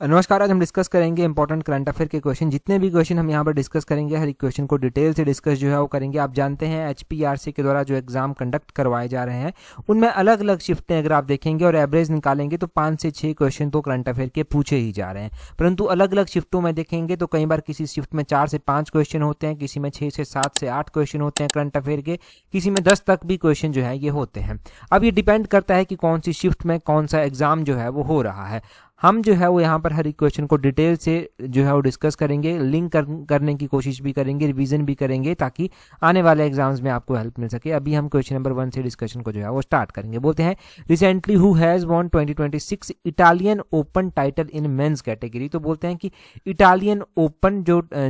नमस्कार। आज हम डिस्कस करेंगे इंपॉर्टेंट करंट अफेयर के क्वेश्चन। जितने भी क्वेश्चन हम यहाँ पर डिस्कस करेंगे, हर एक क्वेश्चन को डिटेल से डिस्कस जो है वो करेंगे। आप जानते हैं HPRC के द्वारा जो एग्जाम कंडक्ट करवाए जा रहे हैं उनमें अलग अलग शिफ्टें अगर आप देखेंगे और एवरेज निकालेंगे तो 5 से 6 क्वेश्चन तो करंट अफेयर के पूछे ही जा रहे हैं। परंतु अलग अलग शिफ्टों में देखेंगे तो कई बार किसी शिफ्ट में 4 से 5 क्वेश्चन होते हैं, किसी में 6 से 7 से 8 क्वेश्चन होते हैं करंट अफेयर के, किसी में 10 तक भी क्वेश्चन जो है ये होते हैं। अब ये डिपेंड करता है कि कौन सी शिफ्ट में कौन सा एग्जाम जो है वो हो रहा है। हम जो है वो यहाँ पर हर एक क्वेश्चन को डिटेल से जो है वो डिस्कस करेंगे, लिंक करने की कोशिश भी करेंगे, रिवीजन भी करेंगे ताकि आने वाले एग्जाम्स में आपको हेल्प मिल सके। अभी हम क्वेश्चन नंबर 1 से डिस्कशन को जो है वो स्टार्ट करेंगे। बोलते हैं recently who has won 2026 Italian open title in men's category. तो बोलते हैं कि इटालियन ओपन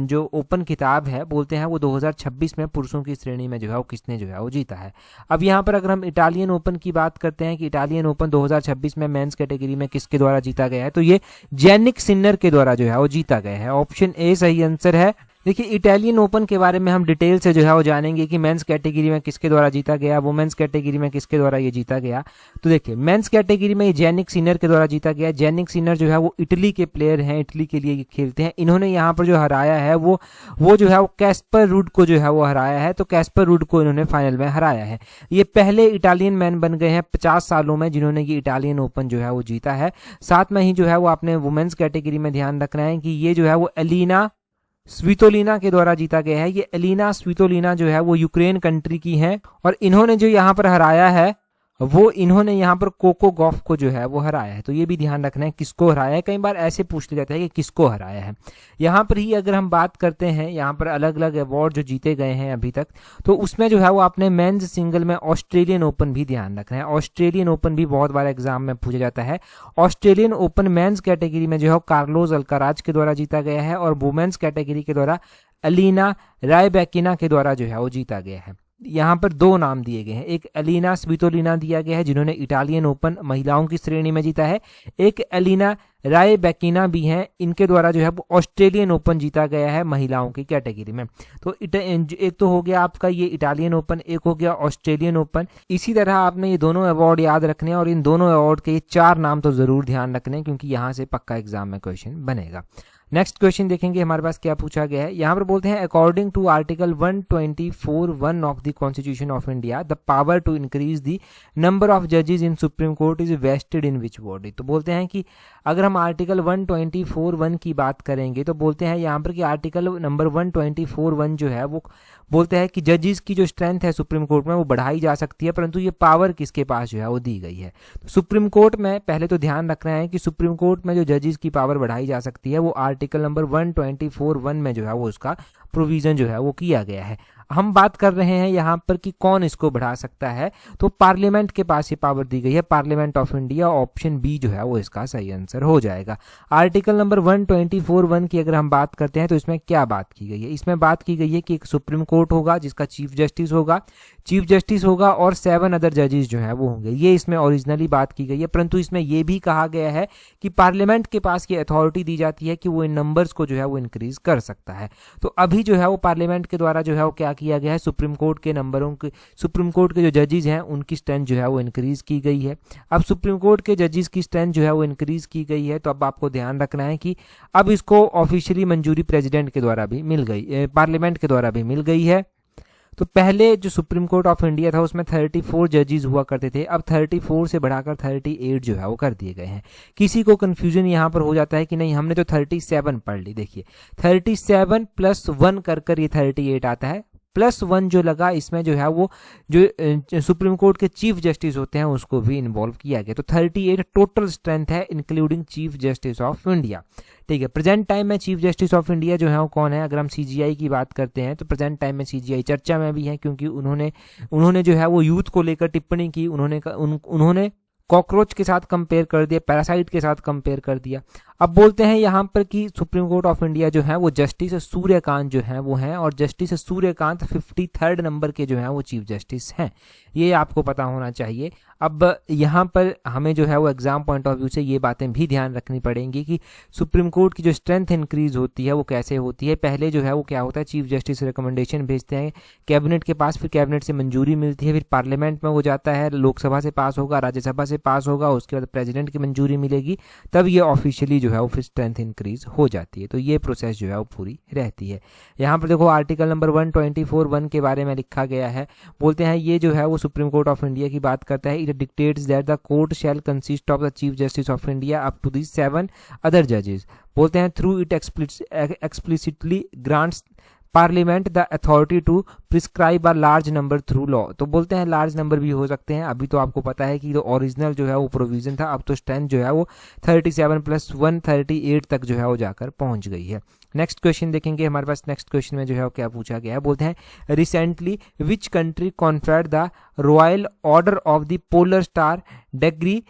जो ओपन खिताब है, बोलते हैं वो 2026 में पुरुषों की श्रेणी में जो है वो किसने जो है वो जीता है। अब यहाँ पर अगर हम इटालियन ओपन की बात करते हैं कि इटालियन ओपन 2026 में मेंस कैटेगरी में किसके द्वारा जीता गया है, तो ये जैनिक सिन्नर के द्वारा जो है वो जीता गया है। ऑप्शन ए सही आंसर है। देखिए, इटालियन ओपन के बारे में हम डिटेल से जो है वो जानेंगे कि मेंस कैटेगरी में किसके द्वारा जीता गया, वुमेन्स कैटेगरी में किसके द्वारा ये जीता गया। तो देखिए, मेंस कैटेगरी में जैनिक सिन्नर के द्वारा जीता गया। जैनिक सिन्नर जो है वो इटली के प्लेयर हैं, इटली के लिए खेलते हैं। इन्होंने यहाँ पर जो हराया है वो जो है वो कैस्पर रूड को जो है वो हराया है। तो कैस्पर रूड को इन्होंने फाइनल में हराया है। ये पहले इटालियन मैन बन गए हैं 50 सालों में जिन्होंने ये इटालियन ओपन जो है वो जीता है। साथ में ही जो है वो आपने वुमेन्स कैटेगरी में ध्यान रखना है कि ये जो है वो एलिना स्वितोलिना के द्वारा जीता गया है। ये एलिना स्वितोलिना जो है वो यूक्रेन कंट्री की हैं और इन्होंने जो यहाँ पर हराया है वो इन्होंने यहाँ पर कोको गॉफ को जो है वो हराया है। तो ये भी ध्यान रखना है किसको हराया है। कई बार ऐसे पूछ लिया जाता है कि किसको हराया है। यहाँ पर ही अगर हम बात करते हैं, यहाँ पर अलग अलग अवार्ड जो जीते गए हैं अभी तक, तो उसमें जो है वो आपने मेंस सिंगल में ऑस्ट्रेलियन ओपन भी ध्यान रखना है। ऑस्ट्रेलियन ओपन भी बहुत बार एग्जाम में पूछा जाता है। ऑस्ट्रेलियन ओपन मेंस कैटेगरी में जो है कार्लोस अल्काराज के द्वारा जीता गया है और वुमेन्स कैटेगरी के द्वारा एलिना रायबैकिना के द्वारा जो है वो जीता गया है। यहाँ पर 2 नाम दिए गए हैं, एक एलिना स्वितोलिना दिया गया है जिन्होंने इटालियन ओपन महिलाओं की श्रेणी में जीता है, एक एलिना रायबैकिना भी हैं, इनके द्वारा जो है वो ऑस्ट्रेलियन ओपन जीता गया है महिलाओं की कैटेगरी में। तो एक तो हो गया आपका ये इटालियन ओपन, एक हो गया ऑस्ट्रेलियन ओपन। इसी तरह आपने ये दोनों अवार्ड याद रखने और इन दोनों अवार्ड के 4 नाम तो जरूर ध्यान रखने क्योंकि यहाँ से पक्का एग्जाम में क्वेश्चन बनेगा। नेक्स्ट क्वेश्चन देखेंगे हमारे पास क्या पूछा गया है। यहाँ पर बोलते हैं according to article 124(1) of the constitution of India the power to increase the number of जजेस in supreme court is vested in which body. तो बोलते हैं कि अगर हम आर्टिकल 124(1) की बात करेंगे तो बोलते हैं यहाँ पर कि आर्टिकल नंबर 124(1) जो है वो बोलते हैं कि जजेस की जो स्ट्रेंथ है सुप्रीम कोर्ट में वो बढ़ाई जा सकती है, परंतु ये पावर किसके पास जो है वो दी गई है। तो सुप्रीम कोर्ट में पहले तो ध्यान रखना है कि सुप्रीम कोर्ट में जो जजेस की पावर बढ़ाई जा सकती है वो आर्टिकल नंबर 124(1) में जो है वो उसका प्रोविजन जो है वो किया गया है। हम बात कर रहे हैं यहाँ पर कि कौन इसको बढ़ा सकता है, तो पार्लियामेंट के पास ये पावर दी गई है, parliament of India. Option B जो है वो इसका सही आंसर हो जाएगा। आर्टिकल नंबर 124(1) की अगर हम बात करते हैं तो इसमें क्या बात की गई है, इसमें बात की गई है कि एक सुप्रीम कोर्ट होगा जिसका चीफ जस्टिस होगा और 7 अदर जजेस जो है वो होंगे। ये इसमें ओरिजिनली बात की गई है, परंतु इसमें यह भी कहा गया है कि पार्लियामेंट के पास ये अथॉरिटी दी जाती है कि वो इन नंबर्स को जो है वो इंक्रीज कर सकता है। तो अभी जो है वो पार्लियामेंट के द्वारा जो है वो क्या किया गया है, सुप्रीम कोर्ट के नंबरों के, सुप्रीम कोर्ट के जो जजेस हैं उनकी स्ट्रेंथ जो है वो इंक्रीज की गई है। अब सुप्रीम कोर्ट के जजेस की स्ट्रेंथ जो है वो इंक्रीज की गई है, तो अब आपको ध्यान रखना है कि अब इसको ऑफिशियली मंजूरी प्रेसिडेंट के द्वारा भी मिल गई, पार्लियामेंट के द्वारा भी मिल गई है। तो पहले जो सुप्रीम कोर्ट ऑफ इंडिया था उसमें 34 जजेस हुआ करते थे, अब 34 से बढ़ाकर 38 जो है वो कर दिए गए हैं। किसी को कंफ्यूजन यहाँ पर हो जाता है कि नहीं हमने तो 37 पढ़ ली। देखिए 37 + 1 कर ये 38 आता है, +1 जो लगा इसमें जो है वो जो सुप्रीम कोर्ट के चीफ जस्टिस होते हैं उसको भी इन्वॉल्व किया गया। तो 38 टोटल स्ट्रेंथ है including chief justice of India. ठीक है, प्रेजेंट टाइम में चीफ जस्टिस ऑफ इंडिया जो है वो कौन है। अगर हम सीजीआई की बात करते हैं तो प्रेजेंट टाइम में सीजीआई चर्चा में भी है क्योंकि उन्होंने जो है वो यूथ को लेकर टिप्पणी की। उन्होंने कॉकरोच के साथ कंपेयर कर दिया, पैरासाइट के साथ कंपेयर कर दिया। अब बोलते हैं यहाँ पर कि सुप्रीम कोर्ट ऑफ इंडिया जो है वो जस्टिस सूर्यकांत जो है वो हैं और जस्टिस सूर्यकांत 53rd नंबर के जो है वो चीफ जस्टिस हैं। ये आपको पता होना चाहिए। अब यहाँ पर हमें जो है वो एग्जाम पॉइंट ऑफ व्यू से ये बातें भी ध्यान रखनी पड़ेंगी कि सुप्रीम कोर्ट की जो स्ट्रेंथ इंक्रीज होती है वो कैसे होती है। पहले जो है वो क्या होता है, चीफ जस्टिस रिकमेंडेशन भेजते हैं कैबिनेट के पास, फिर कैबिनेट से मंजूरी मिलती है, फिर पार्लियामेंट में वो जाता है, लोकसभा से पास होगा, राज्यसभा से पास होगा, उसके बाद प्रेसिडेंट की मंजूरी मिलेगी, तब ये ऑफिशियली जो है वो फिर स्ट्रेंथ इंक्रीज हो जाती है। तो ये प्रोसेस जो है वो पूरी रहती है। यहाँ पर देखो आर्टिकल नंबर 124(1) के बारे में लिखा गया है। बोलते हैं ये जो है वो सुप्रीम कोर्ट ऑफ इंडिया की बात करता है। It dictates that the court shall consist of the chief justice of India up to the 7 other जजेस। बोलते हैं through it explicitly grants parliament the authority to prescribe a large number through law. तो बोलते हैं large number भी हो सकते हैं। अभी तो आपको पता है कि जो ओरिजिनल जो है वो प्रोविजन था, अब तो स्ट्रेंथ जो है वो 37 + 1 38 तक जो है वो जाकर पहुंच गई है। नेक्स्ट क्वेश्चन देखेंगे हमारे पास। नेक्स्ट क्वेश्चन में जो है वो क्या पूछा गया है, बोलते हैं recently which country conferred the royal order of the polar star degree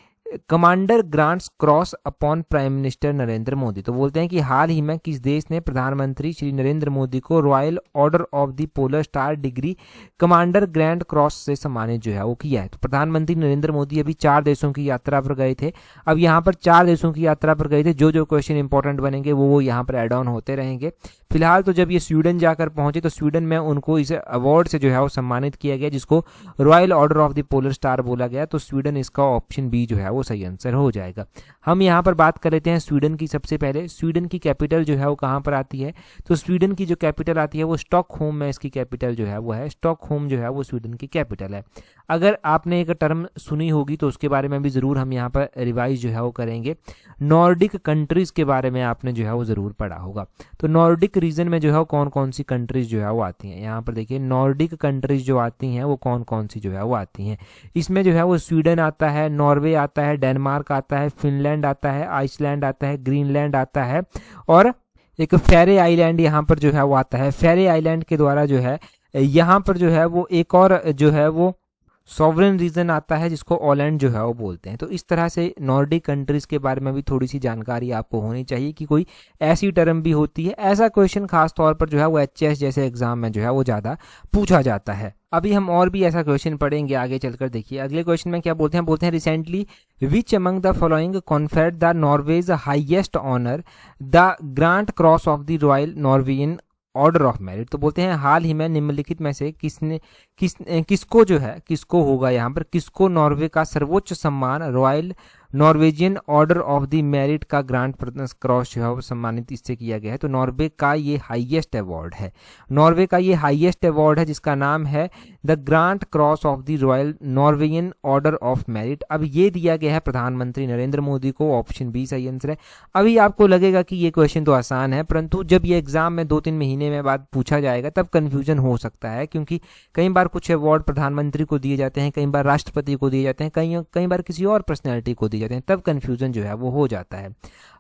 commander grants cross upon prime minister Narendra Modi. तो बोलते हैं कि हाल ही में किस देश ने प्रधानमंत्री श्री नरेंद्र मोदी को royal order of the polar star degree commander grand cross से सम्मानित जो है वो किया है। तो प्रधानमंत्री नरेंद्र मोदी अभी 4 देशों की यात्रा पर गए थे। अब यहाँ पर 4 देशों की यात्रा पर गए थे, जो क्वेश्चन इंपॉर्टेंट बनेंगे वो यहाँ पर एड ऑन होते रहेंगे। फिलहाल तो जब ये स्वीडन जाकर पहुंचे तो स्वीडन में उनको इस अवार्ड से जो है वो सम्मानित किया गया, जिसको royal order of the polar star बोला गया। तो स्वीडन इसका ऑप्शन बी जो है वो सही आंसर हो जाएगा। हम यहाँ पर बात कर लेते हैं स्वीडन की। सबसे पहले स्वीडन की कैपिटल जो है वो कहाँ पर आती है, तो स्वीडन की जो कैपिटल आती है वो स्टॉकहोम में इसकी कैपिटल जो है वो है। स्टॉकहोम जो है वो स्वीडन की कैपिटल है। अगर आपने एक टर्म सुनी होगी तो उसके बारे में भी ज़रूर हम यहाँ पर रिवाइज जो है वो करेंगे। नॉर्डिक कंट्रीज़ के बारे में आपने जो है वो ज़रूर पढ़ा होगा। तो नॉर्डिक रीजन में जो है वो कौन कौन सी कंट्रीज़ जो है वो आती हैं, यहाँ पर देखिए नॉर्डिक कंट्रीज़ जो आती हैं वो कौन कौन सी जो है वो आती हैं। इसमें जो है वो स्वीडन आता है, नॉर्वे आता है, डेनमार्क आता है, फिनलैंड आता है, आइसलैंड आता है, ग्रीनलैंड आता है और एक फेरे आइलैंड यहाँ पर जो है वो आता है। फेरे आइलैंड के द्वारा जो है यहाँ पर जो है वो एक और जो है वो सॉवरेन रीजन आता है जिसको ऑलैंड जो है वो बोलते हैं। तो इस तरह से नॉर्डिक कंट्रीज के बारे में भी थोड़ी सी जानकारी आपको होनी चाहिए कि कोई ऐसी टर्म भी होती है। ऐसा क्वेश्चन खास तौर पर जो है वो एचएस जैसे एग्जाम में जो है वो ज़्यादा पूछा जाता है। अभी हम और भी ऐसा क्वेश्चन पढ़ेंगे आगे चलकर। देखिए अगले क्वेश्चन में क्या बोलते हैं recently which among the following conferred the Norway's highest honour the grand cross of the royal Norwegian order of merit. तो बोलते हैं हाल ही में निम्नलिखित में से किसको जो है किसको होगा यहाँ पर, किसको नॉर्वे का सर्वोच्च सम्मान royal Norwegian order of the merit का ग्रांट क्रॉस जो है वो सम्मानित इससे किया गया है। तो नॉर्वे का ये हाईएस्ट अवार्ड है, नॉर्वे का ये हाईएस्ट अवार्ड है जिसका नाम है the grand cross of the royal Norwegian order of merit. अब ये दिया गया है प्रधानमंत्री नरेंद्र मोदी को। ऑप्शन बी सही आंसर है। अभी आपको लगेगा कि ये क्वेश्चन तो आसान है, परंतु जब ये एग्जाम में 2-3 महीने में बाद पूछा जाएगा तब कन्फ्यूजन हो सकता है, क्योंकि कई बार कुछ अवार्ड प्रधानमंत्री को दिए जाते हैं, कई बार राष्ट्रपति को दिए जाते हैं, कई बार किसी और पर्सनैलिटी को दिए जाते हैं, तब कन्फ्यूजन जो है वो हो जाता है।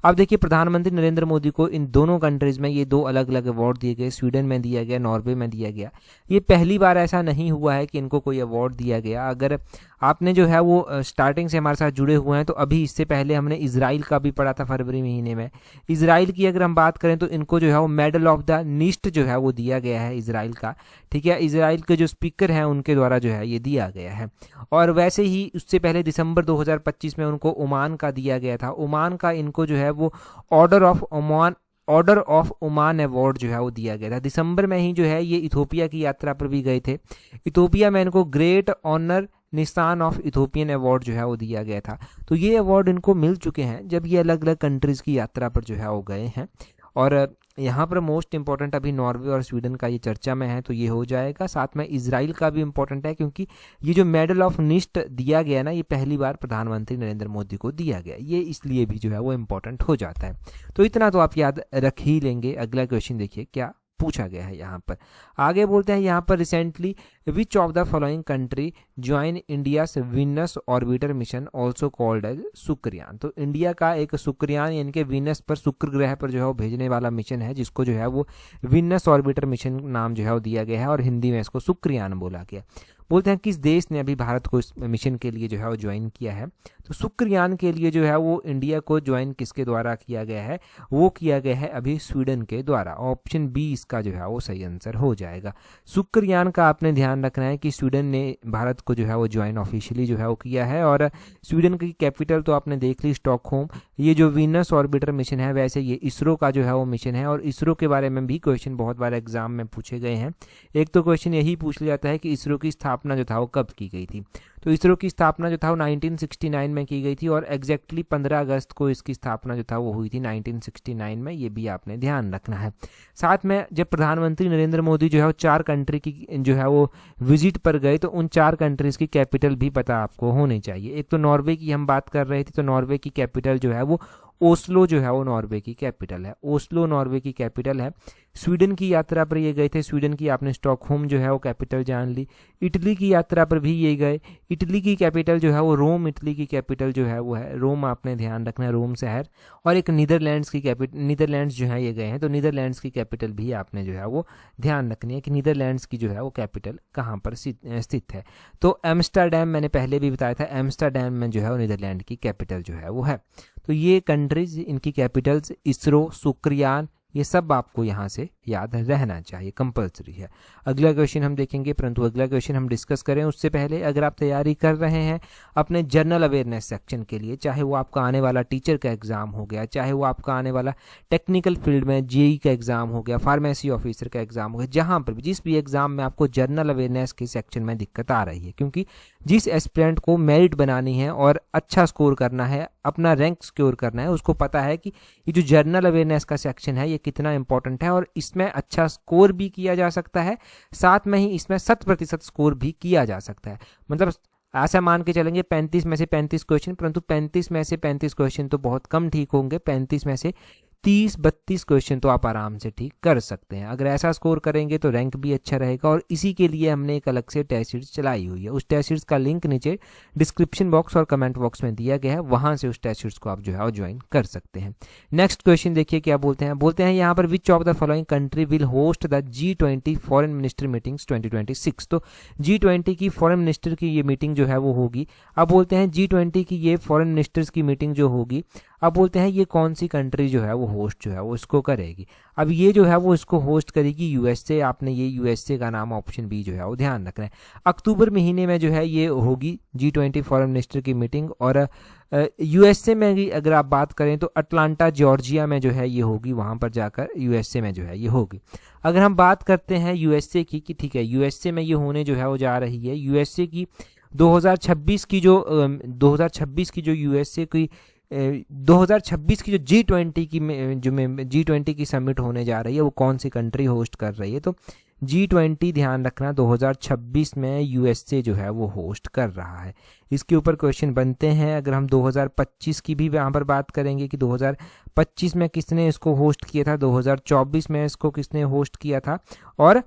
अब देखिए प्रधानमंत्री नरेंद्र मोदी को इन दोनों कंट्रीज में ये 2 अलग अलग अवार्ड दिए गए, स्वीडन में दिया गया, नॉर्वे में दिया गया। ये पहली बार ऐसा नहीं हुआ है कि इनको कोई अवार्ड दिया गया। अगर आपने जो है वो स्टार्टिंग से हमारे साथ जुड़े हुए हैं तो अभी इससे पहले हमने इजराइल का भी पढ़ा था फरवरी महीने में। इजराइल की अगर हम बात करें तो इनको जो है वो मेडल ऑफ द निस्ट जो है वो दिया गया है इजराइल का, ठीक है। इजराइल के जो स्पीकर हैं उनके द्वारा जो है ये दिया गया है। और वैसे ही उससे पहले दिसंबर 2025 में उनको ओमान का दिया गया था। ओमान का इनको जो है वो ऑर्डर ऑफ ओमान अवार्ड जो है वो दिया गया था। दिसंबर में ही जो है ये इथोपिया की यात्रा पर भी गए थे। इथोपिया में इनको ग्रेट ऑनर निशान ऑफ इथोपियन अवार्ड जो है वो दिया गया था। तो ये अवार्ड इनको मिल चुके हैं जब ये अलग अलग कंट्रीज़ की यात्रा पर जो है वो गए हैं। और यहाँ पर मोस्ट इंपॉर्टेंट अभी नॉर्वे और स्वीडन का ये चर्चा में है तो ये हो जाएगा। साथ में इजराइल का भी इंपॉर्टेंट है क्योंकि ये जो मेडल ऑफ निस्ट दिया गया ना, ये पहली बार प्रधानमंत्री नरेंद्र मोदी को दिया गया, ये इसलिए भी जो है वो इंपॉर्टेंट हो जाता है। तो इतना तो आप याद रख ही लेंगे। अगला क्वेश्चन देखिए क्या पूछा गया है यहाँ पर। आगे बोलते हैं यहाँ पर recently which of the following country join India's Venus orbiter mission also called as Shukrayaan. तो इंडिया का एक शुक्रयान यानी कि वीनस पर, शुक्र ग्रह पर जो है वो भेजने वाला मिशन है जिसको जो है वो वीनस ऑर्बिटर मिशन नाम जो है वो दिया गया है और हिंदी में इसको शुक्रयान बोला गया। बोलते हैं किस देश ने अभी भारत को इस मिशन के लिए जो है वो ज्वाइन किया है। तो शुक्रयान के लिए जो है वो इंडिया को ज्वाइन किसके द्वारा किया गया है, वो किया गया है अभी स्वीडन के द्वारा। ऑप्शन बी इसका जो है वो सही आंसर हो जाएगा। शुक्रयान का आपने ध्यान रखना है कि स्वीडन ने भारत को जो है वो ज्वाइन ऑफिशियली जो है वो किया है। और स्वीडन की कैपिटल तो आपने देख ली, स्टॉकहोम। ये जो वीनस ऑर्बिटर मिशन है, वैसे ये इसरो का जो है वो मिशन है, और इसरो के बारे में भी क्वेश्चन बहुत बार एग्जाम में पूछे गए हैं। एक तो क्वेश्चन यही पूछ लिया जाता है कि इसरो की स्थापना जो था वो कब की गई थी। तो इसरो की स्थापना जो था वो 1969 में की गई थी, और एग्जैक्टली 15 अगस्त को इसकी स्थापना जो था वो हुई थी 1969 में। ये भी आपने ध्यान रखना है। साथ में जब प्रधानमंत्री नरेंद्र मोदी जो है वो 4 कंट्री की जो है वो विजिट पर गए, तो उन 4 कंट्रीज की कैपिटल भी पता आपको होनी चाहिए। एक तो नॉर्वे की हम बात कर रहे थे, तो नॉर्वे की कैपिटल जो है वो ओस्लो जो है वो नॉर्वे की कैपिटल है। ओस्लो नॉर्वे की कैपिटल है। स्वीडन की यात्रा पर ये गए थे, स्वीडन की आपने स्टॉकहोम जो है वो कैपिटल जान ली। इटली की यात्रा पर भी ये गए, इटली की कैपिटल जो है वो रोम, इटली की कैपिटल जो है वो है रोम, आपने ध्यान रखना है, रोम शहर। और एक नीदरलैंड्स की कैपिटल, नीदरलैंड्स जो है ये गए हैं, तो नीदरलैंड्स की कैपिटल भी आपने जो है वो ध्यान रखनी है कि नीदरलैंड्स की जो है वो कैपिटल कहाँ पर स्थित है। तो एम्स्टरडैम मैंने पहले भी बताया था, एम्स्टरडैम में जो है वो नीदरलैंड की कैपिटल जो है वो है। तो ये कंट्रीज, इनकी कैपिटल्स, इसरो, शुक्रयान, ये सब आपको यहाँ से याद रहना चाहिए, कंपलसरी है। अगला क्वेश्चन हम देखेंगे, परंतु अगला क्वेश्चन हम डिस्कस करें उससे पहले अगर आप तैयारी कर रहे हैं अपने जनरल अवेयरनेस सेक्शन के लिए, चाहे वो आपका आने वाला टीचर का एग्जाम हो गया, चाहे वो आपका आने वाला टेक्निकल फील्ड में जेई का एग्जाम हो गया, फार्मेसी ऑफिसर का एग्जाम हो गया, जहाँ पर भी जिस भी एग्जाम में आपको जनरल अवेयरनेस के सेक्शन में दिक्कत आ रही है, क्योंकि जिस एस्पिरेंट को मेरिट बनानी है और अच्छा स्कोर करना है, अपना रैंक सिक्योर करना है, उसको पता है कि ये जो जनरल अवेयरनेस का सेक्शन है ये कितना इंपॉर्टेंट है, और इसमें अच्छा स्कोर भी किया जा सकता है, साथ में ही इसमें 100% स्कोर भी किया जा सकता है। मतलब ऐसा मान के चलेंगे 35 में से 35 क्वेश्चन, परंतु 35 में से 35 क्वेश्चन तो बहुत कम ठीक होंगे, 35 में से 30-32 क्वेश्चन तो आप आराम से ठीक कर सकते हैं। अगर ऐसा स्कोर करेंगे तो रैंक भी अच्छा रहेगा, और इसी के लिए हमने एक अलग से टेस्ट सीरीज चलाई हुई है। उस टेस्ट सीरीज का लिंक नीचे डिस्क्रिप्शन बॉक्स और कमेंट बॉक्स में दिया गया है, वहां से उस टेस्ट सीरीज को आप जो है ज्वाइन कर सकते हैं। नेक्स्ट क्वेश्चन देखिए क्या बोलते हैं यहाँ पर विच of the following country will host the G20 foreign minister meetings 2026। तो G20 की फॉरेन मिनिस्टर की ये मीटिंग जो है वो होगी। अब बोलते हैं G20 की ये फॉरेन मिनिस्टर्स की मीटिंग जो होगी, अब बोलते हैं ये कौन सी कंट्री जो है वो होस्ट जो है वो इसको करेगी। अब ये जो है वो इसको होस्ट करेगी यूएसए। आपने ये यूएसए का नाम ऑप्शन बी जो है वो ध्यान रखना है। अक्टूबर महीने में जो है ये होगी G20 फॉरेन मिनिस्टर की मीटिंग, और यूएसए में भी अगर आप बात करें तो अटलांटा जॉर्जिया में जो है ये होगी, वहाँ पर जाकर यूएसए में जो है ये होगी। अगर हम बात करते हैं यूएसए की कि ठीक है यूएसए में ये होने जो है वो जा रही है, यूएसए की 2026 की जो यूएसए की 2026 की जो G20 की G20 की समिट होने जा रही है, वो कौन सी कंट्री होस्ट कर रही है। तो G20 ध्यान रखना 2026 में यूएसए जो है वो होस्ट कर रहा है। इसके ऊपर क्वेश्चन बनते हैं। अगर हम 2025 की भी यहाँ पर बात करेंगे कि 2025 में किसने इसको होस्ट किया था, 2024 में इसको किसने होस्ट किया था, और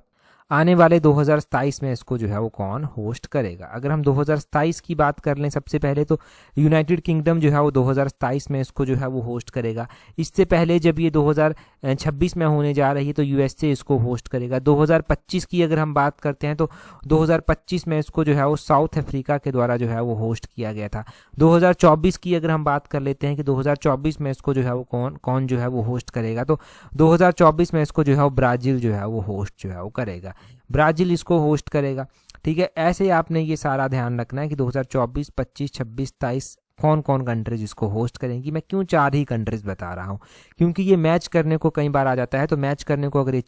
आने वाले 2027 में इसको जो है वो कौन होस्ट करेगा। अगर हम 2027 की बात कर लें सबसे पहले, तो यूनाइटेड किंगडम जो है वो 2027 में इसको जो है वो होस्ट करेगा। इससे पहले जब ये 2026 में होने जा रही है तो यूएसए इसको होस्ट करेगा। 2025 की अगर हम बात करते हैं तो 2025 में इसको जो है वो साउथ अफ्रीका के द्वारा जो है वो होस्ट किया गया था। 2024 की अगर हम बात कर लेते हैं कि 2024 में इसको जो है वो कौन जो है वो होस्ट करेगा, तो 2024 में इसको जो है वो ब्राज़ील जो है वो होस्ट जो है वो करेगा, ब्राज़ील इसको होस्ट करेगा। ठीक है, ऐसे आपने ये सारा ध्यान रखना है कि 2024, 25, 26, 27 कौन कौन कंट्रीज इसको होस्ट करेंगी। मैं क्यों 4 ही कंट्रीज बता रहा हूँ, क्योंकि ये मैच करने को कई बार आ जाता है। तो मैच करने को अगर ये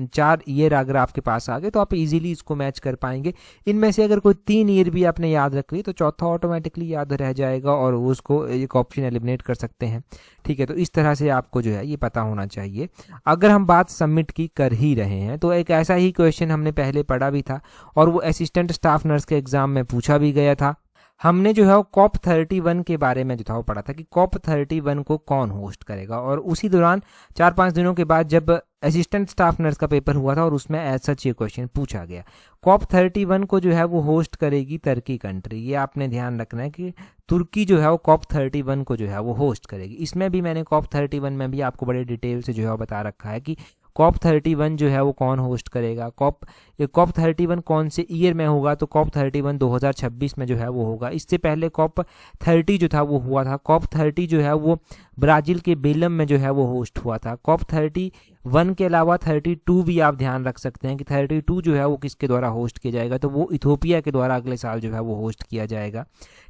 चार ईयर अगर आपके पास आ गए तो आप इजीली इसको मैच कर पाएंगे। इनमें से अगर कोई 3 ईयर भी आपने याद रख ली तो चौथा ऑटोमेटिकली याद रह जाएगा और उसको एक ऑप्शन एलिमिनेट कर सकते हैं। ठीक है, तो इस तरह से आपको जो है ये पता होना चाहिए। अगर हम बात सबमिट की कर ही रहे हैं तो एक ऐसा ही क्वेश्चन हमने पहले पढ़ा भी था और वो असिस्टेंट स्टाफ नर्स के एग्जाम में पूछा भी गया था। हमने जो है वो COP 31 के बारे में जो था वो पढ़ा था कि COP 31 को कौन होस्ट करेगा, और उसी दौरान 4-5 दिनों के बाद जब असिस्टेंट स्टाफ नर्स का पेपर हुआ था और उसमें ऐसा ये क्वेश्चन पूछा गया। COP 31 को जो है वो होस्ट करेगी तुर्की कंट्री। ये आपने ध्यान रखना है कि तुर्की जो है वो COP 31 को जो है वो होस्ट करेगी। इसमें भी मैंने COP 31 में भी आपको बड़े डिटेल से जो है बता रखा है कि कॉप 31 जो है वो कौन होस्ट करेगा, कॉप 31 कौन से ईयर में होगा, तो कॉप 31 2026 में जो है वो होगा। इससे पहले कॉप 30 जो था वो हुआ था, कॉप 30 जो है वो ब्राज़ील के बेलम में जो है वो होस्ट हुआ था। कॉप 31 के अलावा 32 भी आप ध्यान रख सकते हैं कि 32 जो है वो किसके द्वारा होस्ट किया जाएगा, तो वो इथोपिया के द्वारा अगले साल जो है वो होस्ट किया जाएगा।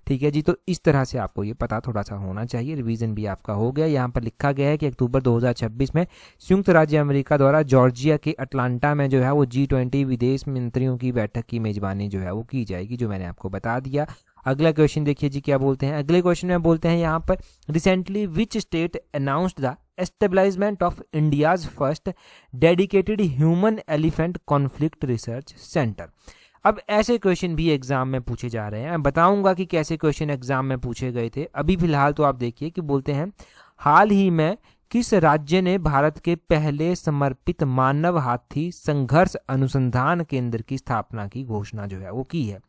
ठीक है जी, तो इस तरह से आपको ये पता थोड़ा सा होना चाहिए, रिवीजन भी आपका हो गया। यहाँ पर लिखा गया है कि अक्टूबर 2026 में संयुक्त राज्य अमेरिका द्वारा जॉर्जिया के अटलांटा में जो है वो G20 विदेश मंत्रियों की बैठक की मेजबानी जो है वो की जाएगी, जो मैंने आपको बता दिया। अगला क्वेश्चन देखिए जी क्या बोलते हैं। अगले क्वेश्चन में बोलते हैं यहाँ पर, recently which state announced the establishment of India's first dedicated human elephant conflict research centre. अब ऐसे क्वेश्चन भी एग्जाम में पूछे जा रहे हैं, मैं बताऊंगा कि कैसे क्वेश्चन एग्जाम में पूछे गए थे। अभी फिलहाल तो आप देखिए कि बोलते हैं, हाल ही में किस राज्य ने भारत के पहले समर्पित मानव हाथी संघर्ष अनुसंधान केंद्र की स्थापना की घोषणा जो है वो की है,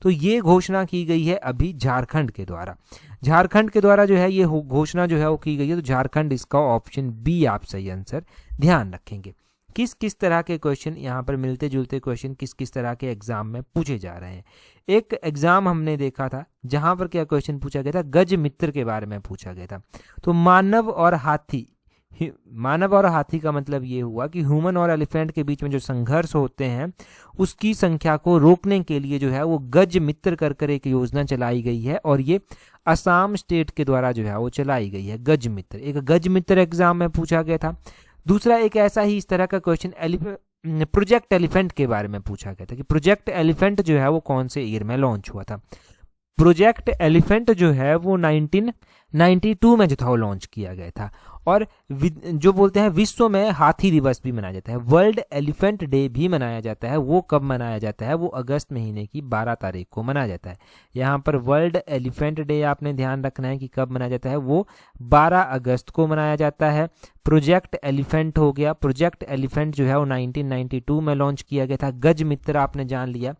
तो ये घोषणा की गई है अभी झारखंड के द्वारा। झारखंड के द्वारा जो है ये घोषणा जो है वो की गई है, तो झारखंड इसका ऑप्शन बी आप सही आंसर ध्यान रखेंगे। किस किस तरह के क्वेश्चन यहाँ पर मिलते जुलते क्वेश्चन किस किस तरह के एग्जाम में पूछे जा रहे हैं। एक एग्जाम हमने देखा था जहां पर क्या क्वेश्चन पूछा गया था, गज मित्र के बारे में पूछा गया था। तो मानव और हाथी का मतलब ये हुआ कि ह्यूमन और एलिफेंट के बीच में जो संघर्ष होते हैं उसकी संख्या को रोकने के लिए जो है वो गज मित्र कर एक योजना चलाई गई है, और ये असम स्टेट के द्वारा जो है वो चलाई गई है गज मित्र। एक गज मित्र एग्जाम में पूछा गया था। दूसरा एक ऐसा ही इस तरह का क्वेश्चन प्रोजेक्ट एलिफेंट के बारे में पूछा गया था कि प्रोजेक्ट एलिफेंट जो है वो कौन से ईयर में लॉन्च हुआ था। प्रोजेक्ट एलिफेंट जो है वो 1992 में जो था वो लॉन्च किया गया था। और जो बोलते हैं विश्व में हाथी दिवस भी मनाया जाता है, वर्ल्ड एलिफेंट डे भी मनाया जाता है। वो कब मनाया जाता है, वो अगस्त महीने की 12 तारीख को मनाया जाता है। यहाँ पर वर्ल्ड एलिफेंट डे आपने ध्यान रखना है कि कब मनाया जाता है, वो 12 अगस्त को मनाया जाता है। प्रोजेक्ट एलिफेंट हो गया, प्रोजेक्ट एलिफेंट जो है वो 1992 में लॉन्च किया गया था। गज मित्र आपने जान लिया।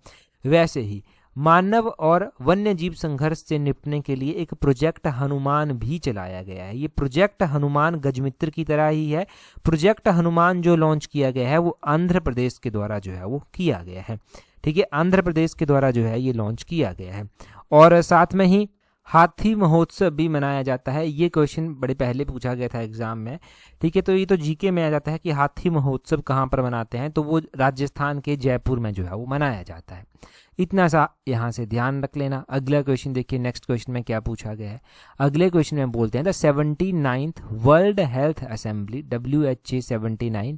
वैसे ही मानव और वन्य जीव संघर्ष से निपटने के लिए एक प्रोजेक्ट हनुमान भी चलाया गया है। ये प्रोजेक्ट हनुमान गजमित्र की तरह ही है। प्रोजेक्ट हनुमान जो लॉन्च किया गया है वो आंध्र प्रदेश के द्वारा जो है वो किया गया है। ठीक है, आंध्र प्रदेश के द्वारा जो है ये लॉन्च किया गया है। और साथ में ही हाथी महोत्सव भी मनाया जाता है। ये क्वेश्चन बड़े पहले पूछा गया था एग्जाम में। ठीक है, तो ये तो जीके में आ जाता है कि हाथी महोत्सव कहाँ पर मनाते हैं, तो वो राजस्थान के जयपुर में जो है वो मनाया जाता है। इतना सा यहाँ से ध्यान रख लेना। अगला क्वेश्चन देखिए, नेक्स्ट क्वेश्चन में क्या पूछा गया है। अगले क्वेश्चन में बोलते हैं the 79th world health assembly WHA 79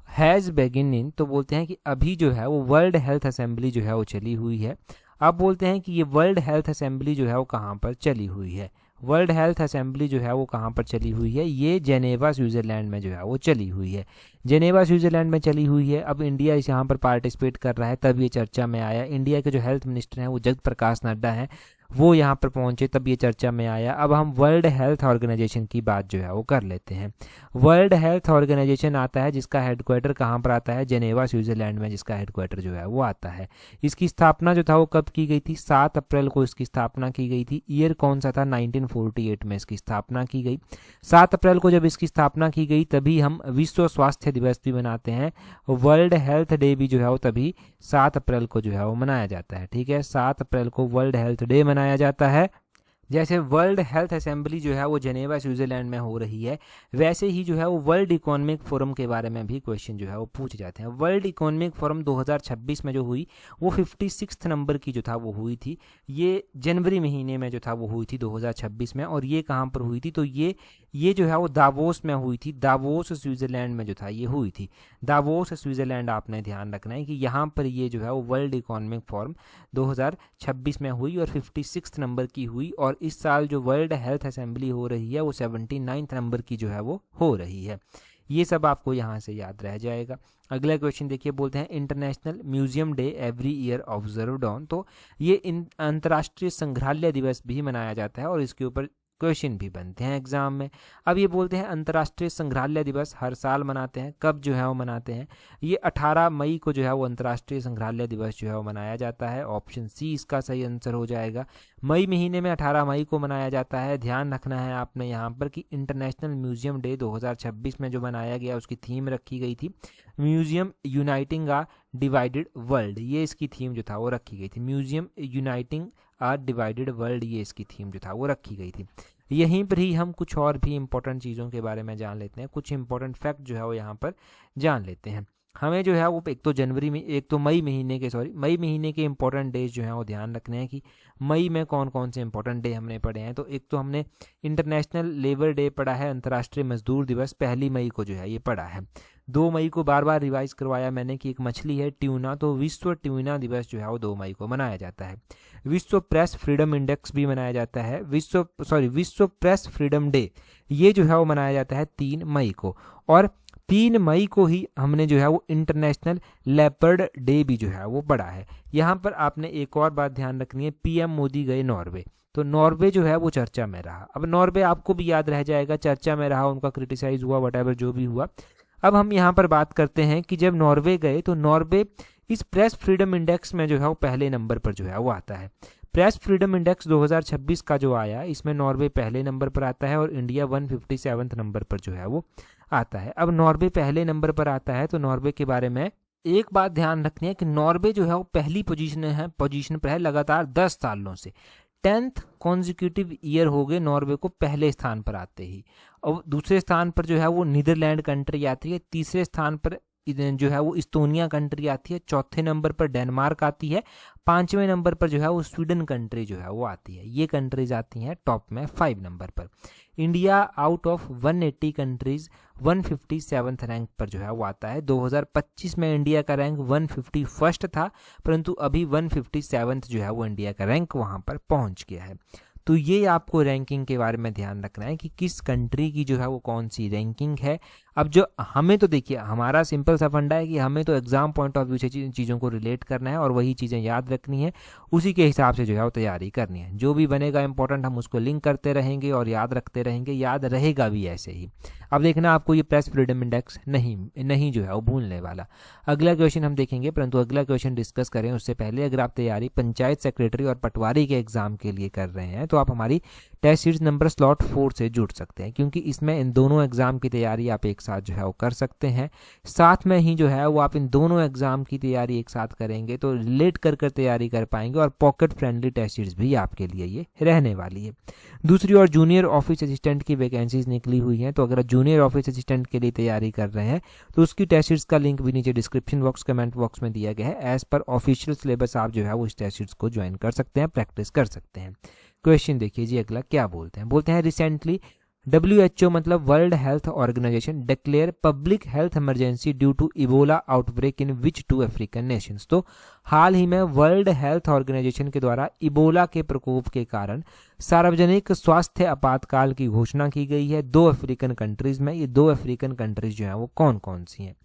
has begin in, तो बोलते हैं कि अभी जो है वो वर्ल्ड हेल्थ असेंबली जो है वो चली हुई है। अब बोलते हैं कि ये वर्ल्ड हेल्थ असेंबली जो है वो कहाँ पर चली हुई है। वर्ल्ड हेल्थ असेंबली जो है वो कहाँ पर चली हुई है, ये जेनेवा स्विट्जरलैंड में जो है वो चली हुई है। जेनेवा स्विट्जरलैंड में चली हुई है। अब इंडिया इस यहाँ पर पार्टिसिपेट कर रहा है, तब ये चर्चा में आया। इंडिया के जो हेल्थ मिनिस्टर हैं वो जगत प्रकाश नड्डा हैं, वो यहाँ पर पहुंचे तब ये चर्चा में आया। अब हम वर्ल्ड हेल्थ ऑर्गेनाइजेशन की बात जो है वो कर लेते हैं। वर्ल्ड हेल्थ ऑर्गेनाइजेशन आता है जिसका हेडक्वार्टर कहाँ पर आता है, जेनेवा स्विट्जरलैंड में, जिसका हेडक्वार्टर जो है वो आता है। इसकी स्थापना जो था वो कब की गई थी, 7 अप्रैल को इसकी स्थापना की गई थी। ईयर कौन सा था, 1948 में इसकी स्थापना की गई। 7 अप्रैल को जब इसकी स्थापना की गई तभी हम विश्व स्वास्थ्य दिवस भी मनाते हैं। वर्ल्ड हेल्थ डे भी जो है वो तभी 7 अप्रैल को जो है वो मनाया जाता है। ठीक है, 7 अप्रैल को वर्ल्ड हेल्थ डे मनाया जाता है। जैसे वर्ल्ड हेल्थ असेंबली जो है वो जेनेवा स्विट्जरलैंड में हो रही है, वैसे ही जो है वो वर्ल्ड इकोनॉमिक फोरम के बारे में भी क्वेश्चन जो है वो पूछे जाते हैं। वर्ल्ड इकोनॉमिक फोरम 2026 में जो हुई वो 56 नंबर की जो था वो हुई थी। ये जनवरी महीने में जो था वो हुई थी 2026 में। और ये कहाँ पर हुई थी, तो ये जो है वो दावोस में हुई थी। दावोस स्विट्जरलैंड में जो था ये हुई थी। दावोस स्विट्जरलैंड आपने ध्यान रखना है कि यहाँ पर ये जो है वो वर्ल्ड इकोनॉमिक फोरम 2026 में हुई और 56 नंबर की हुई। और इस साल जो वर्ल्ड हेल्थ असेंबली हो रही है वो 79 नंबर की जो है वो हो रही है। ये सब आपको यहाँ से याद रह जाएगा। अगला क्वेश्चन देखिए, बोलते हैं international museum day every year observed on, तो ये अंतर्राष्ट्रीय संग्रहालय दिवस भी मनाया जाता है और इसके ऊपर क्वेश्चन भी बनते हैं एग्जाम में। अब ये बोलते हैं अंतर्राष्ट्रीय संग्रहालय दिवस हर साल मनाते हैं, कब जो है वो मनाते हैं? ये 18 मई को जो है वो अंतर्राष्ट्रीय संग्रहालय दिवस जो है वो मनाया जाता है। ऑप्शन सी इसका सही आंसर हो जाएगा। मई महीने में 18 मई को मनाया जाता है। ध्यान रखना है आपने यहाँ पर कि इंटरनेशनल म्यूजियम डे 2026 में जो मनाया गया उसकी थीम रखी गई थी म्यूजियम यूनाइटिंग आ डिवाइडेड वर्ल्ड। ये इसकी थीम जो था वो रखी गई थी, म्यूजियम यूनाइटिंग आ डिवाइडेड वर्ल्ड, ये इसकी थीम जो था वो रखी गई थी। यहीं पर ही हम कुछ और भी इंपॉर्टेंट चीज़ों के बारे में जान लेते हैं, कुछ इंपॉर्टेंट फैक्ट जो है वो यहाँ पर जान लेते हैं। हमें जो है वो एक तो जनवरी में, एक तो मई महीने के इंपॉर्टेंट डेज जो हैं वो ध्यान रखने हैं कि मई में कौन कौन से इंपॉर्टेंट डे हमने पढ़े हैं। तो एक तो हमने इंटरनेशनल लेबर डे पढ़ा है, अंतर्राष्ट्रीय मजदूर दिवस 1 मई को जो है ये पढ़ा है। 2 मई को बार बार रिवाइज करवाया मैंने कि एक मछली है ट्यूना, तो विश्व ट्यूना दिवस जो है वो 2 मई को मनाया जाता है। विश्व प्रेस फ्रीडम इंडेक्स भी मनाया जाता है, विश्व प्रेस फ्रीडम डे ये जो है वो मनाया जाता है 3 मई को। और 3 मई को ही हमने जो है वो इंटरनेशनल लेपर्ड डे भी जो है वो पढ़ा है। यहाँ पर आपने एक और बात ध्यान रखनी है, पीएम मोदी गए नॉर्वे, तो नॉर्वे जो है वो चर्चा में रहा। अब नॉर्वे आपको भी याद रह जाएगा, चर्चा में रहा, उनका क्रिटिसाइज हुआ, वटएवर जो भी हुआ। अब हम यहाँ पर बात करते हैं कि जब नॉर्वे गए तो नॉर्वे इस प्रेस फ्रीडम इंडेक्स में जो है वो पहले नंबर पर जो है वो आता है। प्रेस फ्रीडम इंडेक्स 2026 का जो आया इसमें नॉर्वे पहले नंबर पर आता है और इंडिया 157 नंबर पर जो है वो आता है। अब नॉर्वे पहले नंबर पर आता है तो नॉर्वे के बारे में एक बात ध्यान रखनी है कि नॉर्वे जो है वो पहली पोजीशन पर है लगातार 10 सालों से। 10th कॉन्जिक्यूटिव ईयर हो गए नॉर्वे को पहले स्थान पर आते ही। और दूसरे स्थान पर जो है वो नीदरलैंड कंट्री आती है, तीसरे स्थान पर जो है वो इस्तोनिया कंट्री आती है, चौथे नंबर पर डेनमार्क आती है, 5वें नंबर पर जो है वो स्वीडन कंट्री जो है वो आती है। ये कंट्रीज आती हैं टॉप में 5 नंबर पर। India out of 180 countries 157th rank पर जो है वो आता है। 2025 में इंडिया का रैंक 151st था, परंतु अभी 157th जो है वो इंडिया का रैंक वहाँ पर पहुँच गया है। तो ये आपको रैंकिंग के बारे में ध्यान रखना है कि किस कंट्री की जो है वो कौन सी रैंकिंग है। अब जो हमें तो देखिए हमारा सिंपल सा फंडा है कि हमें तो एग्जाम पॉइंट ऑफ व्यू से चीज़ों को रिलेट करना है और वही चीज़ें याद रखनी है, उसी के हिसाब से जो है वो तैयारी करनी है। जो भी बनेगा इंपॉर्टेंट हम उसको लिंक करते रहेंगे और याद रखते रहेंगे, याद रहेगा भी ऐसे ही। अब देखना आपको ये प्रेस फ्रीडम इंडेक्स नहीं जो है वो भूलने वाला। अगला क्वेश्चन हम देखेंगे, परंतु अगला क्वेश्चन डिस्कस करें उससे पहले अगर आप तैयारी पंचायत सेक्रेटरी और पटवारी के एग्जाम के लिए कर रहे हैं तो आप हमारी टेस्ट सीरीज नंबर स्लॉट 4 से जुड़ सकते हैं, क्योंकि इसमें इन दोनों एग्जाम की तैयारी आप एक साथ जो है वो कर सकते हैं। साथ में ही जो है वो आप इन दोनों एग्जाम की तैयारी एक साथ करेंगे तो रिलेट कर तैयारी कर पाएंगे और पॉकेट फ्रेंडली टेस्ट सीरीज भी आपके लिए ये रहने वाली है। दूसरी ओर जूनियर ऑफिस असिस्टेंट की वैकेंसीज निकली हुई हैं, तो अगर जूनियर ऑफिस असिस्टेंट के लिए तैयारी कर रहे हैं तो उसकी टेस्ट सीरीज का लिंक भी नीचे डिस्क्रिप्शन बॉक्स कमेंट बॉक्स में दिया गया है। एज पर ऑफिशियल सिलेबस आप जो है वो इस टेस्ट सीरीज को ज्वाइन कर सकते हैं, प्रैक्टिस कर सकते हैं। क्वेश्चन देखिए जी अगला क्या बोलते हैं रिसेंटली WHO मतलब world health organization declare public health emergency due to Ebola outbreak in which 2 African nations. तो हाल ही में वर्ल्ड हेल्थ ऑर्गेनाइजेशन के द्वारा इबोला के प्रकोप के कारण सार्वजनिक स्वास्थ्य आपातकाल की घोषणा की गई है 2 अफ्रीकन कंट्रीज में। ये 2 अफ्रीकन कंट्रीज जो है वो कौन कौन सी हैं?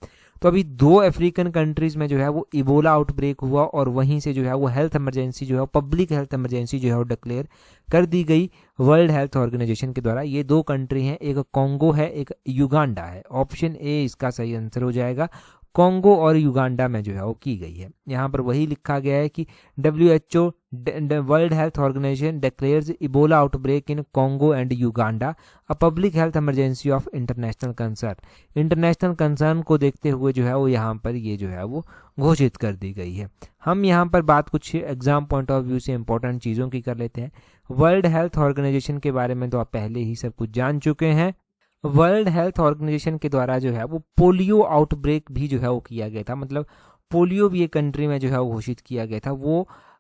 तो अभी 2 अफ्रीकन कंट्रीज में जो है वो इबोला आउटब्रेक हुआ और वहीं से जो है वो हेल्थ इमरजेंसी जो है पब्लिक हेल्थ इमरजेंसी जो है वो डिक्लेयर कर दी गई वर्ल्ड हेल्थ ऑर्गेनाइजेशन के द्वारा। ये 2 कंट्री हैं, एक कॉन्गो है, एक युगांडा है। ऑप्शन ए इसका सही आंसर हो जाएगा। कॉन्गो और युगांडा में जो है वो की गई है। यहाँ पर वही लिखा गया है कि WHO world health organization declares Ebola outbreak in Congo and Uganda a public health emergency of international concern. International concern को देखते हुए जो है वो यहाँ पर ये जो है वो घोषित कर दी गई है। हम यहाँ पर बात कुछ एग्जाम पॉइंट ऑफ व्यू से इंपॉर्टेंट चीज़ों की कर लेते हैं। वर्ल्ड हेल्थ ऑर्गेनाइजेशन के बारे में तो आप पहले ही सब कुछ जान चुके हैं। वर्ल्ड हेल्थ ऑर्गेनाइजेशन के द्वारा जो है वो पोलियो आउटब्रेक भी जो है वो किया गया था, मतलब पोलियो भी एक कंट्री में जो है वो घोषित किया गया था।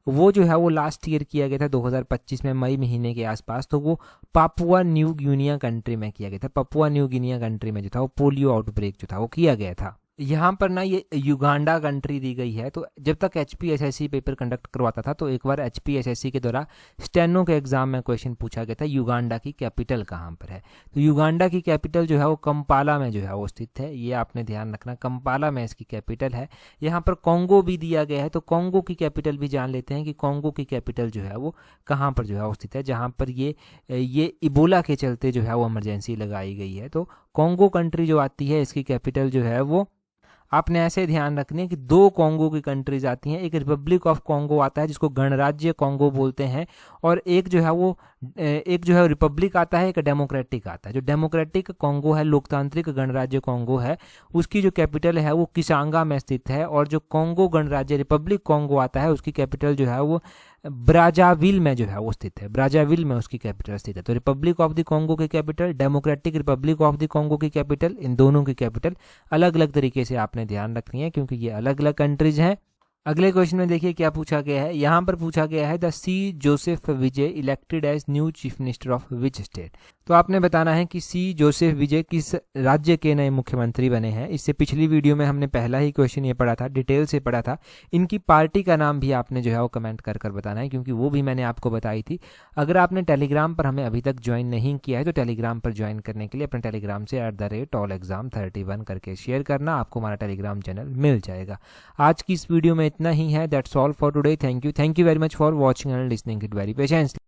वो जो है वो लास्ट ईयर किया गया था 2025 में मई महीने के आसपास। तो वो पापुआ न्यू गिनिया कंट्री में किया गया था। पापुआ न्यू गिनिया कंट्री में जो था वो पोलियो आउटब्रेक जो था वो किया गया था। यहाँ पर ना ये युगांडा कंट्री दी गई है। तो जब तक HPSSC पेपर कंडक्ट करवाता था तो एक बार HPSSC के द्वारा स्टेनो के एग्जाम में क्वेश्चन पूछा गया था युगांडा की कैपिटल कहाँ पर है। तो युगांडा की कैपिटल जो है वो कंपाला में जो है वो स्थित है, ये आपने ध्यान रखना, कंपाला में इसकी कैपिटल है। यहाँ पर कॉन्गो भी दिया गया है, तो कॉन्गो की कैपिटल भी जान लेते हैं कि कॉन्गो की कैपिटल जो है वो कहाँ पर जो है वो स्थित है, जहाँ पर ये इबोला के चलते जो है वो इमरजेंसी लगाई गई है। तो कॉन्गो कंट्री जो आती है इसकी कैपिटल जो है वो आपने ऐसे ध्यान रखने कि दो कॉन्गो की कंट्रीज आती हैं, एक रिपब्लिक ऑफ कॉन्गो आता है जिसको गणराज्य कॉन्गो बोलते हैं, और एक जो है रिपब्लिक आता है, एक डेमोक्रेटिक आता है। जो डेमोक्रेटिक कॉन्गो है, लोकतांत्रिक गणराज्य कॉन्गो है, उसकी जो कैपिटल है वो किसांगा में स्थित है, और जो कॉन्गो गणराज्य रिपब्लिक कॉन्गो आता है उसकी कैपिटल जो है वो ब्राज़ाविल में जो है वो स्थित है, ब्राज़ाविल में उसकी कैपिटल स्थित है। तो रिपब्लिक ऑफ द कॉन्गो की capital, democratic Republic of the Congo की कैपिटल, इन दोनों की कैपिटल अलग अलग तरीके से आपने ध्यान रखनी है क्योंकि ये अलग अलग कंट्रीज हैं। अगले क्वेश्चन में देखिए क्या पूछा गया है। यहाँ पर पूछा गया है the C Joseph Vijay elected as new chief minister of which state. तो आपने बताना है कि सी जोसेफ विजय किस राज्य के नए मुख्यमंत्री बने हैं। इससे पिछली वीडियो में हमने पहला ही क्वेश्चन ये पढ़ा था, डिटेल से पढ़ा था। इनकी पार्टी का नाम भी आपने जो है वो कमेंट कर बताना है क्योंकि वो भी मैंने आपको बताई थी। अगर आपने टेलीग्राम पर हमें अभी तक ज्वाइन नहीं किया है तो टेलीग्राम पर ज्वाइन करने के लिए अपने टेलीग्राम से @allexam31 करके शेयर करना, आपको हमारा टेलीग्राम चैनल मिल जाएगा। आज की इस वीडियो में इतना ही है। That's all for today. Thank you very much for watching and listening it very patiently.